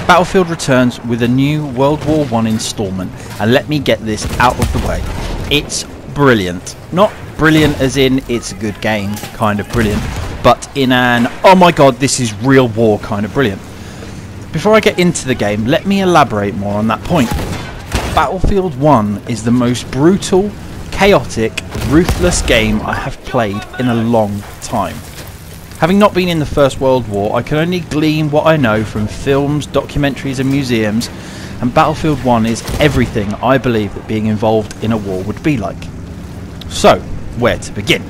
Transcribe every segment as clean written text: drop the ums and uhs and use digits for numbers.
Battlefield returns with a new World War I installment, and let me get this out of the way. It's brilliant. Not brilliant as in it's a good game, kind of brilliant, but in an oh my god this is real war kind of brilliant. Before I get into the game, let me elaborate more on that point. Battlefield 1 is the most brutal, chaotic, ruthless game I have played in a long time. Having not been in the First World War, I can only glean what I know from films, documentaries and museums, and Battlefield 1 is everything I believe that being involved in a war would be like. So, where to begin?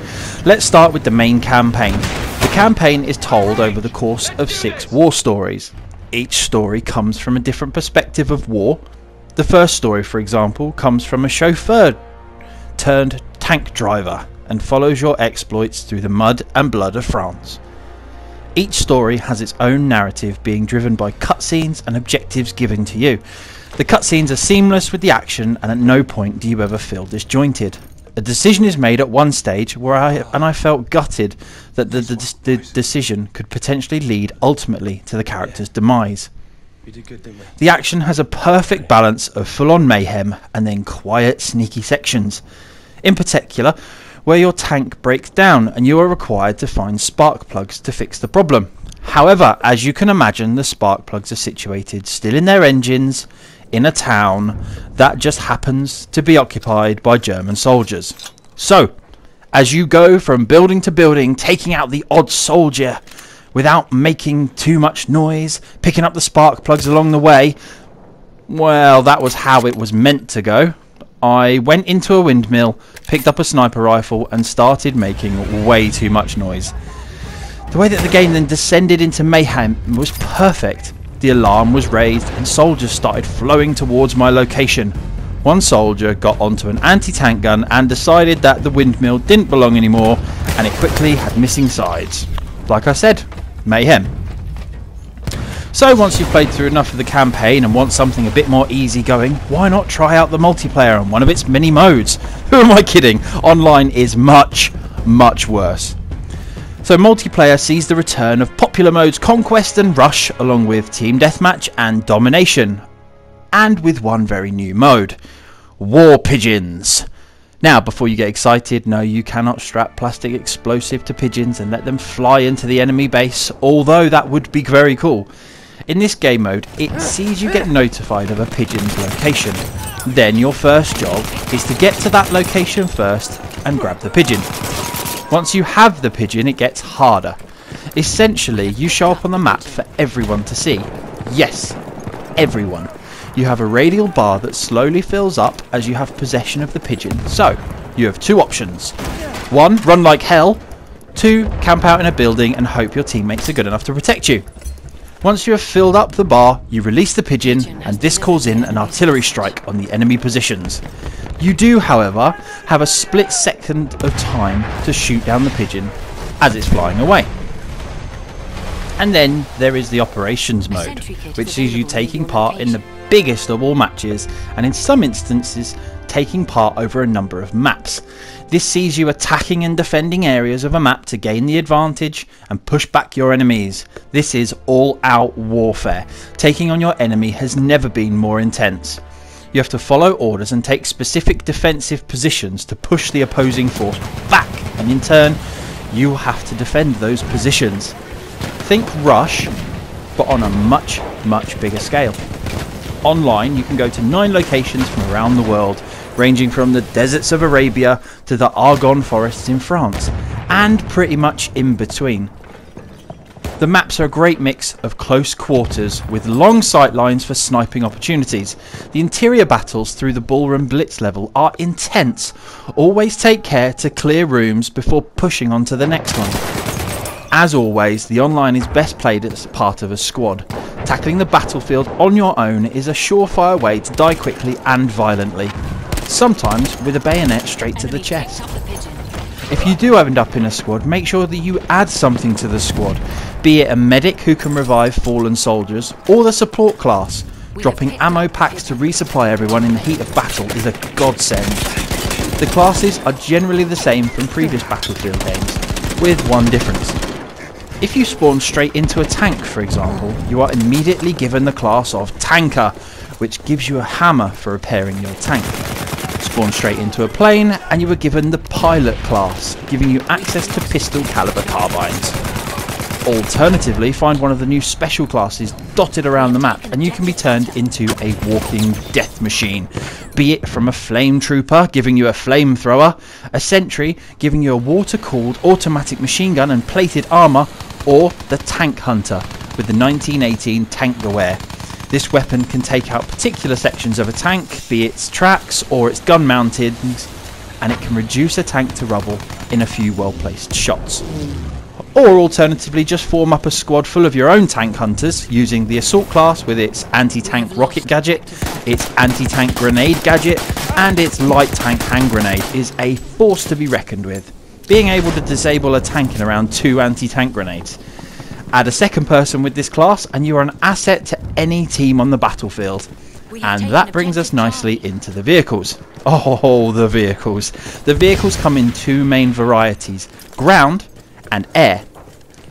Let's start with the main campaign. The campaign is told over the course of 6 war stories. Each story comes from a different perspective of war. The first story, for example, comes from a chauffeur turned tank driver and follows your exploits through the mud and blood of France. Each story has its own narrative being driven by cutscenes and objectives given to you. The cutscenes are seamless with the action, and at no point do you ever feel disjointed. A decision is made at one stage where I felt gutted that the decision could potentially lead ultimately to the character's demise. The action has a perfect balance of full-on mayhem and then quiet, sneaky sections. In particular, where your tank breaks down and you are required to find spark plugs to fix the problem. However, as you can imagine, the spark plugs are situated still in their engines in a town that just happens to be occupied by German soldiers. So, as you go from building to building, taking out the odd soldier without making too much noise, picking up the spark plugs along the way, well, that was how it was meant to go. I went into a windmill, picked up a sniper rifle and started making way too much noise. The way that the game then descended into mayhem was perfect. The alarm was raised and soldiers started flowing towards my location. One soldier got onto an anti-tank gun and decided that the windmill didn't belong anymore, and it quickly had missing sides. Like I said, mayhem. So once you've played through enough of the campaign and want something a bit more easygoing, why not try out the multiplayer on one of its many modes? Who am I kidding? Online is much, much worse. So multiplayer sees the return of popular modes Conquest and Rush, along with Team Deathmatch and Domination, and with one very new mode, War Pigeons. Now, before you get excited, no, you cannot strap plastic explosive to pigeons and let them fly into the enemy base, although that would be very cool. In this game mode, it sees you get notified of a pigeon's location. Then your first job is to get to that location first and grab the pigeon. Once you have the pigeon, it gets harder. Essentially, you show up on the map for everyone to see. Yes, everyone. You have a radial bar that slowly fills up as you have possession of the pigeon. So, you have 2 options. 1, run like hell. 2, camp out in a building and hope your teammates are good enough to protect you. Once you have filled up the bar, you release the pigeon, and this calls in an artillery strike on the enemy positions. You do, however, have a split second of time to shoot down the pigeon as it's flying away. And then there is the operations mode, which sees you taking part in the biggest of all matches, and in some instances taking part over a number of maps. This sees you attacking and defending areas of a map to gain the advantage and push back your enemies. This is all-out warfare. Taking on your enemy has never been more intense. You have to follow orders and take specific defensive positions to push the opposing force back, and in turn you have to defend those positions. Think Rush, but on a much, much bigger scale. Online, you can go to 9 locations from around the world, ranging from the deserts of Arabia to the Argonne forests in France, and pretty much in between. The maps are a great mix of close quarters with long sight lines for sniping opportunities. The interior battles through the ballroom blitz level are intense. Always take care to clear rooms before pushing on to the next one. As always, the online is best played as part of a squad. Tackling the battlefield on your own is a surefire way to die quickly and violently, sometimes with a bayonet straight to the chest. If you do end up in a squad, make sure that you add something to the squad, be it a medic who can revive fallen soldiers, or the support class. Dropping ammo packs to resupply everyone in the heat of battle is a godsend. The classes are generally the same from previous Battlefield games, with one difference. If you spawn straight into a tank, for example, you are immediately given the class of Tanker, which gives you a hammer for repairing your tank. Spawn straight into a plane and you are given the Pilot class, giving you access to pistol caliber carbines. Alternatively, find one of the new special classes dotted around the map and you can be turned into a walking death machine, be it from a flame trooper giving you a flamethrower, a sentry giving you a water-cooled automatic machine gun and plated armour, or the tank hunter with the 1918 tank Gewehr. This weapon can take out particular sections of a tank, be it its tracks or its gun mountings, and it can reduce a tank to rubble in a few well-placed shots. Or alternatively, just form up a squad full of your own tank hunters using the assault class with its anti-tank rocket gadget, its anti-tank grenade gadget, and its light tank hand grenade is a force to be reckoned with, being able to disable a tank in around 2 anti-tank grenades. Add a second person with this class and you are an asset to any team on the battlefield. And that brings us nicely into the vehicles. Oh, the vehicles. The vehicles come in 2 main varieties, ground and air.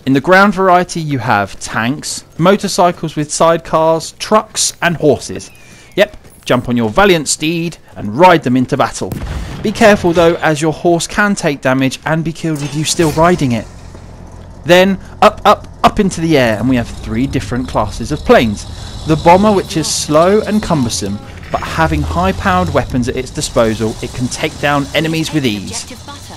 In the ground variety you have tanks, motorcycles with sidecars, trucks and horses. Yep, jump on your valiant steed and ride them into battle. Be careful though, as your horse can take damage and be killed with you still riding it. Then up into the air, and we have 3 different classes of planes. The bomber, which is slow and cumbersome, but having high powered weapons at its disposal, it can take down enemies with ease.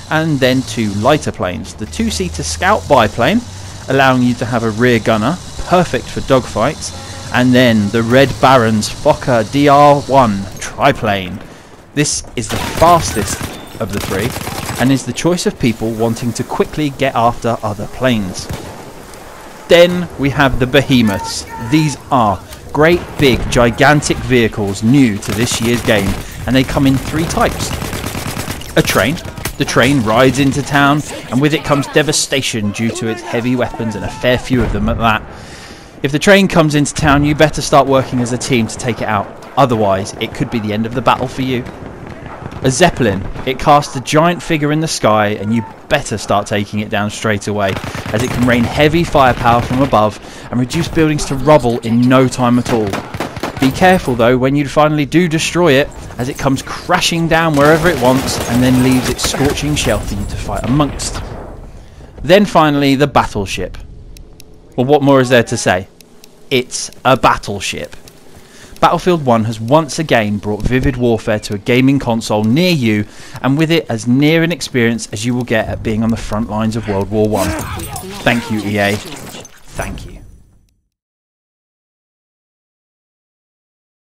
And then 2 lighter planes, the 2-seater scout biplane, allowing you to have a rear gunner, perfect for dogfights, and then the Red Baron's Fokker DR1 triplane. This is the fastest of the 3 and is the choice of people wanting to quickly get after other planes. Then we have the behemoths. These are great big gigantic vehicles new to this year's game, and they come in 3 types. A train. The train rides into town, and with it comes devastation due to its heavy weapons, and a fair few of them at that. If the train comes into town, you better start working as a team to take it out, otherwise it could be the end of the battle for you. A zeppelin. It casts a giant figure in the sky, and you better start taking it down straight away, as it can rain heavy firepower from above and reduce buildings to rubble in no time at all. Be careful though when you finally do destroy it, as it comes crashing down wherever it wants and then leaves its scorching shell for you to fight amongst. Then finally the battleship. Well, what more is there to say? It's a battleship. Battlefield 1 has once again brought vivid warfare to a gaming console near you, and with it as near an experience as you will get at being on the front lines of World War I. Thank you, EA. Thank you.